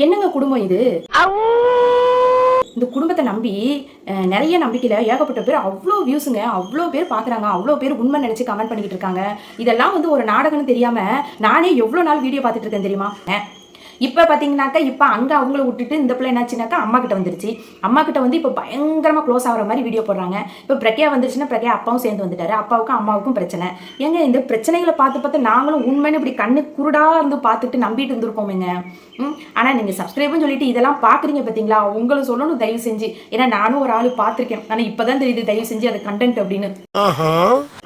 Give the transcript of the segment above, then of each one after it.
என்னங்க குடும்பம் இது? இந்த குடும்பத்தை நம்பி நிறைய நம்பிக்கையில் ஏகப்பட்ட பேர் அவ்வளோ வியூஸுங்க, அவ்வளோ பேர் பார்க்குறாங்க, அவ்வளோ பேர் உண்மை நினச்சி கமெண்ட் பண்ணிக்கிட்டு இருக்காங்க. இதெல்லாம் வந்து ஒரு நாடகம்னு தெரியாமல் நானே எவ்வளோ நாள் வீடியோ பார்த்துட்டு இருக்கேன் தெரியுமா? இப்போ பார்த்தீங்கன்னாக்கா இப்போ அங்கே அவங்கள விட்டுட்டு இந்த பிள்ளை என்னாச்சுனாக்கா அம்மா கிட்ட வந்துருச்சு. அம்மா கிட்ட வந்து இப்போ பயங்கரமாக க்ளோஸ் ஆகிற மாதிரி வீடியோ போடுறாங்க. இப்போ பிரக்யா வந்துருச்சுன்னா பிரக்யா அப்பாவும் சேர்ந்து வந்துட்டாரு. அப்பாவுக்கும் அம்மாவுக்கும் பிரச்சனை. ஏங்க இந்த பிரச்சனைகளை பார்த்து நாங்களும் உண்மைன்னு இப்படி கண்ணு குருடாக இருந்து பார்த்துட்டு நம்பிட்டு இருந்திருப்போமேங்க. ஆனால் நீங்கள் சப்ஸ்கிரைப்னு சொல்லிட்டு இதெல்லாம் பார்க்குறீங்க பார்த்தீங்களா? உங்களை சொல்லணும் தயவு செஞ்சு. ஏன்னா நானும் ஒரு ஆள் பார்த்துருக்கேன். ஆனால் இப்போ தான் தெரியுது தயவு செஞ்சு அது கண்டென்ட் அப்படின்னு.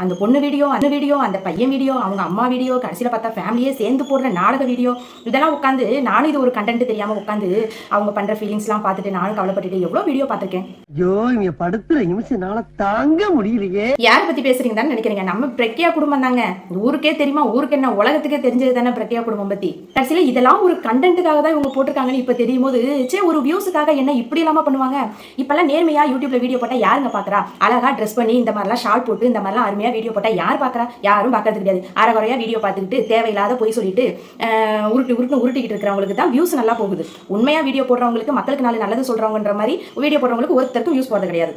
அந்த பொண்ணு வீடியோ, அந்த வீடியோ, அந்த பையன் வீடியோ, அவங்க அம்மா வீடியோ, கடைசியில் பார்த்தா ஃபேமிலியே சேர்ந்து போடுற நாடக வீடியோ, இதெல்லாம் உட்காந்து நானும் இது ஒரு கண்டென்ட் தெரியாமல் உட்காந்து அவங்க பண்ணுற ஃபீலிங்ஸ்லாம் பார்த்துட்டு நானும் கவலைப்பட்டுட்டு எவ்வளோ வீடியோ பார்த்துருக்கேன். ஐயோ இங்க படுத்துற நிமிஷம்னால தாங்க முடியலையே. யாரை பற்றி பேசுறீங்க தானே நினைக்கிறீங்க? நம்ம பிரக்யா குடும்பம் தாங்க. ஊருக்கே தெரியுமா? ஊருக்கு என்ன உலகத்துக்கே தெரிஞ்சது தானே பிரக்யா குடும்பம் பற்றி. கடைசியில் இதெல்லாம் ஒரு கண்டென்ட்டுக்காக தான் இவங்க போட்டிருக்காங்கன்னு இப்போ தெரியும் போது ஒரு வியூஸுக்காக என்ன இப்படி இல்லாமல் பண்ணுவாங்க? இப்பெல்லாம் நேர்மையாக யூடியூப்ல வீடியோ போட்டால் யாருங்க பார்க்குறா? அழகா ட்ரெஸ் பண்ணி இந்த மாதிரிலாம் ஷார்ட் போட்டு இந்த மாதிரிலாம் அருமையாக வீடியோ போட்டால் யார் பார்க்குறா? யாரும் பார்க்கறது கிடையாது. அரைகுறையாக வீடியோ பார்த்துக்கிட்டு தேவையில்லாத போய் சொல்லிட்டு உருட்டிக்கிட்டு இருக்கிறவங்களுக்கு தான் வியூஸ் நல்லா போகுது. உண்மையாக வீடியோ போடுறவங்களுக்கு, மக்களுக்கு நல்லது சொல்கிறவங்கன்ற மாதிரி வீடியோ போடுறவங்களுக்கு ஒருத்தருக்கும் வியூஸ் போடுறது கிடையாது.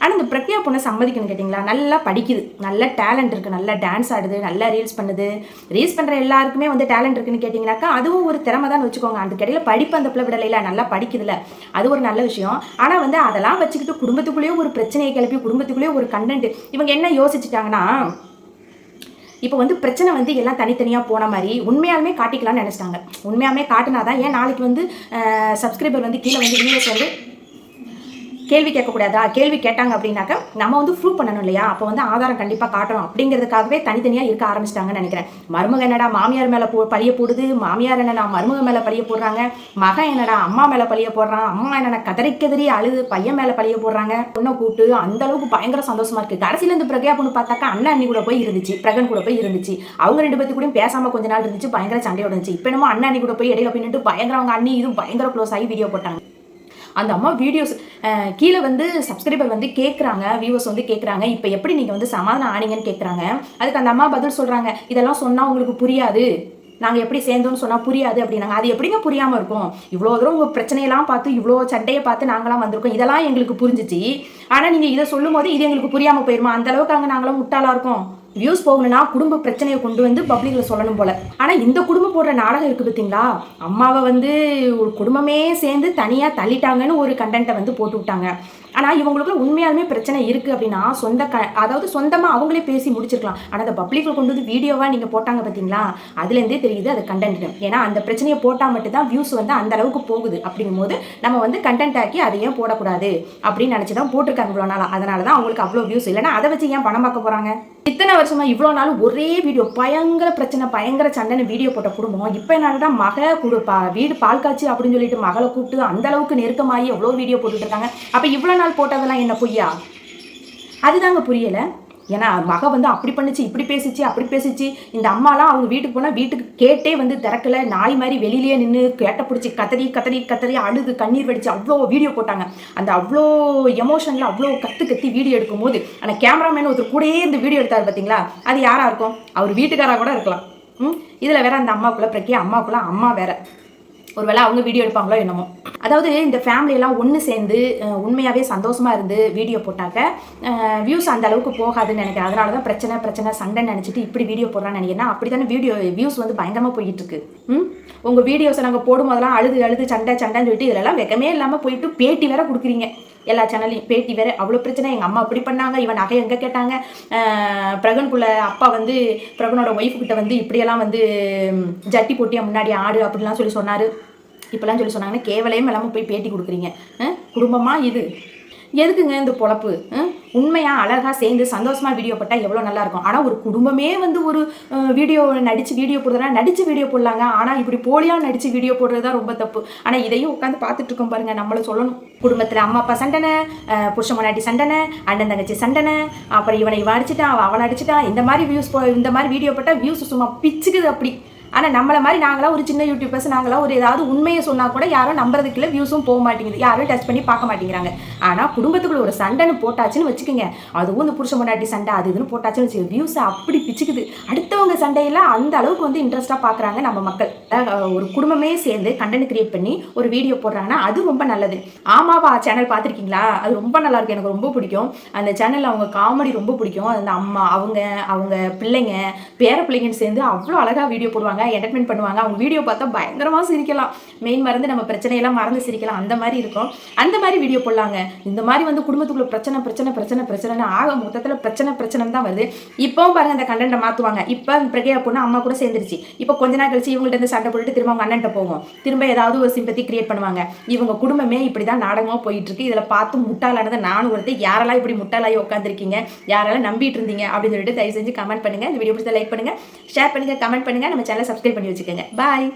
ஆனால் இந்த பிரக்யா பொண்ணை சம்மதிக்கணும் கேட்டிங்களா? நல்லா படிக்குது, நல்ல டேலண்ட் இருக்குது, நல்லா டான்ஸ் ஆடுது, நல்லா ரீல்ஸ் பண்ணுது. ரீல்ஸ் பண்ணுற எல்லாருக்குமே வந்து டேலண்ட் இருக்குன்னு கேட்டிங்கனாக்கா அதுவும் ஒரு திறமை தான் வச்சுக்கோங்க. அதுக்கு இடையில படிப்பு அந்த பிள்ளை விடலையில நல்லா படிக்குதுல, அது ஒரு நல்ல விஷயம். ஆனால் வந்து அதெல்லாம் வச்சுக்கிட்டு குடும்பத்துக்குள்ளேயே ஒரு பிரச்சனையை கிளப்பி குடும்பத்துக்குள்ளேயே ஒரு கண்டென்ட் இவங்க என்ன யோசிச்சுட்டாங்கன்னா, இப்போ வந்து பிரச்சனை வந்து எல்லாம் தனித்தனியாக போன மாதிரி உண்மையாலுமே காட்டிக்கலாம்னு நினச்சிட்டாங்க. உண்மையாலுமே காட்டினாதான் ஏன் நாளைக்கு வந்து சப்ஸ்கிரைபர் வந்து கீழே வந்து வீடியோஸ் வந்து கேள்வி கேட்கக்கூடாதா? கேள்வி கேட்டாங்க அப்படின்னாக்கா நம்ம வந்து ப்ரூவ் பண்ணணும் இல்லையா? அப்போ வந்து ஆதாரம் கண்டிப்பாக காட்டணும் அப்படிங்கிறதுக்காகவே தனித்தனியாக இருக்க ஆரம்பிச்சிட்டாங்கன்னு நினைக்கிறேன். மருமக என்னடா மாமியார் மேலே பழிய போடுது, மாமியார் என்னடா மருமக மேலே பழிய போடுறாங்க, மகன் என்னடா அம்மா மேலே பழிய போடுறான், அம்மா என்னடா கதறி அழுது பையன் மேலே பழிய போடுறாங்க. பொண்ணை கூட்டு அந்த அளவுக்கு பயங்கர சந்தோஷமா இருக்கு. கடைசியில் இந்த பிரக்யா பொண்ணு பார்த்தாக்கா அண்ணன் அண்ணி கூட போய் இருந்துச்சு, பிரகன் கூட போய் இருந்துச்சு. அவங்க ரெண்டு பேர்த்து கூட பேசாமல் கொஞ்ச நாள் இருந்துச்சு, பயங்கர சண்டையோட இருந்துச்சு. இப்போ என்னமோ அண்ணன் அண்ணி கூட போய் இடையில போயிட்டு பயங்கர அவங்க அண்ணி இதுவும் பயங்கர க்ளோஸ் ஆகி வீடியோ போட்டாங்க. அந்த அம்மா வீடியோஸ் கீழே வந்து சப்ஸ்கிரைபர் வந்து கேட்குறாங்க, வியூவர்ஸ் வந்து கேட்குறாங்க, இப்போ எப்படி நீங்கள் வந்து சமாதானம் ஆனீங்கன்னு கேட்குறாங்க. அதுக்கு அந்த அம்மா பதில் சொல்கிறாங்க, இதெல்லாம் சொன்னால் உங்களுக்கு புரியாது, நாங்கள் எப்படி சேர்ந்தோன்னு சொன்னால் புரியாது அப்படின்னாங்க. அது எப்படிங்க புரியாமல் இருக்கும்? இவ்வளோ தூரம் உங்கள் பிரச்சனையெல்லாம் பார்த்து இவ்வளோ சண்டையை பார்த்து நாங்களாம் வந்திருக்கோம், இதெல்லாம் எங்களுக்கு புரிஞ்சிச்சு. ஆனால் நீங்கள் இதை சொல்லும் போது இது எங்களுக்கு புரியாமல் போயிருமா? அந்த அளவுக்கு அங்கே நாங்களாம் முட்டாளாக இருக்கோம். வியூஸ் போகணும்னா குடும்ப பிரச்சனையை கொண்டு வந்து பப்ளிக்கில் சொல்லணும் போல. ஆனால் இந்த குடும்பம் போடுற நாடகம் இருக்குது பார்த்தீங்களா? அம்மாவை வந்து ஒரு குடும்பமே சேர்ந்து தனியாக தள்ளிட்டாங்கன்னு ஒரு கண்டென்ட்டை வந்து போட்டு விட்டாங்க. ஆனால் இவங்களுக்குள்ள உண்மையாலுமே பிரச்சனை இருக்குது அப்படின்னா அதாவது சொந்தமாக அவங்களே பேசி முடிச்சிருக்கலாம். ஆனால் அந்த பப்ளிக்கில் கொண்டு வந்து வீடியோவாக நீங்கள் போட்டாங்க பார்த்தீங்களா? அதுலேருந்தே தெரியுது அது கண்டென்ட். ஏன்னா அந்த பிரச்சனையை போட்டால் மட்டும்தான் வியூஸ் வந்து அந்த அளவுக்கு போகுது. அப்படிங்கும் போது நம்ம வந்து கண்டென்ட் ஆக்கி அதையும் போடக்கூடாது அப்படின்னு நினச்சி தான் போட்டிருக்காங்க இவ்வளோ நாளாக. அதனால தான் அவங்களுக்கு அவ்வளோ வியூஸ். இல்லைன்னா அதை வச்சு ஏன் பணம் பார்க்க போகிறாங்க? இத்தனை வருஷமா இவ்வளோ நாள் ஒரே வீடியோ பயங்கர பிரச்சனை பயங்கர சண்டைன்னு வீடியோ போட்ட குடும்பம் இப்போ என்னதான் வீடு பால் காய்ச்சி அப்படின்னு சொல்லிட்டு மகளை கூப்பிட்டு அந்த அளவுக்கு நெருக்கமாகி எவ்வளோ வீடியோ போட்டுட்டு இருக்காங்க. அப்போ இவ்வளோ நாள் போட்டதெல்லாம் என்ன பொய்யா? அதுதாங்க புரியலை. ஏன்னா மக வந்து அப்படி பண்ணிச்சு, இப்படி பேசிச்சு. இந்த அம்மாலாம் அவங்க வீட்டுக்கு போனால் வீட்டுக்கு கேட்டே வந்து திறக்கல, நாய் மாதிரி வெளியிலேயே நின்று கேட்ட பிடிச்சி கத்தரி அழுது கண்ணீர் வடிச்சு அவ்வளோ வீடியோ போட்டாங்க. அந்த அவ்வளோ எமோஷனில் அவ்வளோ கத்தி வீடியோ எடுக்கும் போது அந்த கேமராமேன் ஒருத்தர் கூடயே இந்த வீடியோ எடுத்தார் பார்த்தீங்களா? அது யாராக இருக்கும்? அவர் வீட்டுக்காராக கூட இருக்கலாம். இதில் வேற அந்த அம்மாவுக்குள்ள பிரக்யா அம்மாவுக்குள்ள அம்மா வேற, ஒருவேளை அவங்க வீடியோ எடுப்பாங்களோ என்னமோ. அதாவது இந்த ஃபேமிலியெல்லாம் ஒன்று சேர்ந்து உண்மையாகவே சந்தோஷமாக இருந்து வீடியோ போட்டாக்க வியூஸ் அந்த அளவுக்கு போகாதுன்னு நினைக்கிறேன். அதனால தான் பிரச்சனை சண்டைன்னு நினச்சிட்டு இப்படி வீடியோ போடுறான்னு நினைக்கிறேன். அப்படி தானே வியூஸ் வந்து பயங்கரமாக போயிட்டுருக்கு. உங்கள் வீடியோஸை நாங்கள் போடும்போதெல்லாம் அழுது சண்டைன்னு சொல்லிட்டு இதெல்லாம் வெக்கமே இல்லாமல் போயிட்டு பேட்டி வேற கொடுக்குறீங்க. எல்லா சேனல்லையும் பேட்டி வேறு. அவ்வளோ பிரச்சனை, எங்கள் அம்மா அப்படி பண்ணாங்க, இவன் நகை எங்கே கேட்டாங்க, பிரகனுக்குள்ள அப்பா வந்து பிரகனோட ஒய்ஃபுக்கிட்ட வந்து இப்படியெல்லாம் வந்து ஜட்டி போட்டியா முன்னாடி ஆடு அப்படிலாம் சொல்லி சொன்னார், இப்படிலாம் சொல்லி சொன்னாங்கன்னா கேவலையும் இல்லாமல் போய் பேட்டி கொடுக்குறீங்க. குடும்பமாக இது எதுக்குங்க இந்த பொழப்பு? உண்மையாக அழகாக சேர்ந்து சந்தோஷமாக வீடியோ போட்டால் எவ்வளோ நல்லாயிருக்கும். ஆனால் ஒரு குடும்பமே வந்து ஒரு வீடியோ வீடியோ போடுறதுனா நடித்து வீடியோ போடலாங்க. ஆனால் இப்படி போலியாக நடித்து வீடியோ போடுறது தான் ரொம்ப தப்பு. ஆனால் இதையும் உட்காந்து பார்த்துட்டு இருக்கோம் பாருங்கள். நம்மளை சொல்லணும், குடும்பத்தில் அம்மா அப்பா சண்டனை, புருஷ முன்னாடி சண்டனை, அண்ணன் தங்கச்சி சண்டனை, அப்புறம் இவனை அடிச்சிட்டான் அவனை அடிச்சிட்டான், இந்த மாதிரி வீடியோ போட்டால் வியூஸ் சும்மா பிச்சுக்குது. அப்படி ஆனால் நம்மள மாதிரி நாங்களா ஒரு சின்ன யூடியூபர்ஸ் நாங்களா ஒரு ஏதாவது உண்மையை சொன்னால் கூட யாரும் நம்புறதுக்கு இல்லை, வியூஸும் போக மாட்டேங்குது, யாரும் டச் பண்ணி பார்க்க மாட்டேங்கிறாங்க. ஆனால் குடும்பத்துக்குள்ள ஒரு சண்டைன்னு போட்டாச்சுன்னு வச்சுக்கோங்க, அதுவும் இந்த புருஷ பொண்டாட்டி சண்டை அது இதுன்னு போட்டாச்சுன்னு வச்சுக்கோங்க, வியூஸ் அப்படி பிச்சுக்குது. அடுத்தவங்க சண்டையெல்லாம் அந்த அளவுக்கு வந்து இன்ட்ரெஸ்ட்டாக பார்க்குறாங்க நம்ம மக்கள். ஒரு குடும்பமே சேர்ந்து கண்டென்ட் கிரியேட் பண்ணி ஒரு வீடியோ போடுறாங்கன்னா அது ரொம்ப நல்லது. ஆமாவா சேனல் பார்த்துருக்கீங்களா? அது ரொம்ப நல்லா இருக்கு, எனக்கு ரொம்ப பிடிக்கும். அந்த சேனலில் அவங்க காமெடி ரொம்ப பிடிக்கும். அந்த அம்மா அவங்க பிள்ளைங்க பேர பிள்ளைங்கன்னு சேர்ந்து அவ்வளோ அழகாக வீடியோ போடுவாங்க, என்டர்டைன்மெண்ட் பண்ணுவாங்க. அவங்க வீடியோ பார்த்தா பயங்கரமாக சிரிக்கலாம், மெயின் மறந்து நம்ம பிரச்சனையெல்லாம் மறந்து சிரிக்கலாம், அந்த மாதிரி இருக்கும். அந்த மாதிரி வீடியோ போடலாங்க. இந்த மாதிரி வந்து குடும்பத்துக்குள்ள பிரச்சனைன்னு ஆக மொத்தத்தில் பிரச்சனை தான் வருது. இப்போவும் பாருங்க அந்த கண்டென்ட்டை மாற்றுவாங்க. இப்போ பிரக்யா பொண்ணு அம்மா கூட சேர்ந்துருச்சு, இப்போ கொஞ்ச நாள் கழிச்சு இவங்கள்ட்ட இருந்து சண்டை போட்டுட்டு திரும்ப அவங்க அண்ணன்ட்ட போகும், திரும்ப ஏதாவது ஒரு சிம்பத்தி கிரியேட் பண்ணுவாங்க. இவங்க குடும்பமே இப்படி தான் நாடகமாக போயிட்டு இருக்கு. இதில் பார்த்து முட்டாளானதை நானும் ஒருத்தர். யாரெல்லாம் இப்படி முட்டாளாகி உட்காந்துருக்கீங்க, யாரெல்லாம் நம்பிட்டு இருந்தீங்க அப்படின்னு சொல்லிட்டு தயவு செஞ்சு கமெண்ட் பண்ணுங்க. இந்த வீடியோ பிடிச்சா லைக் பண்ணுங்க, ஷேர் பண்ணுங்க, கமெண்ட் பண்ணுங்க, நம்ம சேனலை சப்ஸ்கிரைப் பண்ணி வச்சுக்கோங்க. பாய்.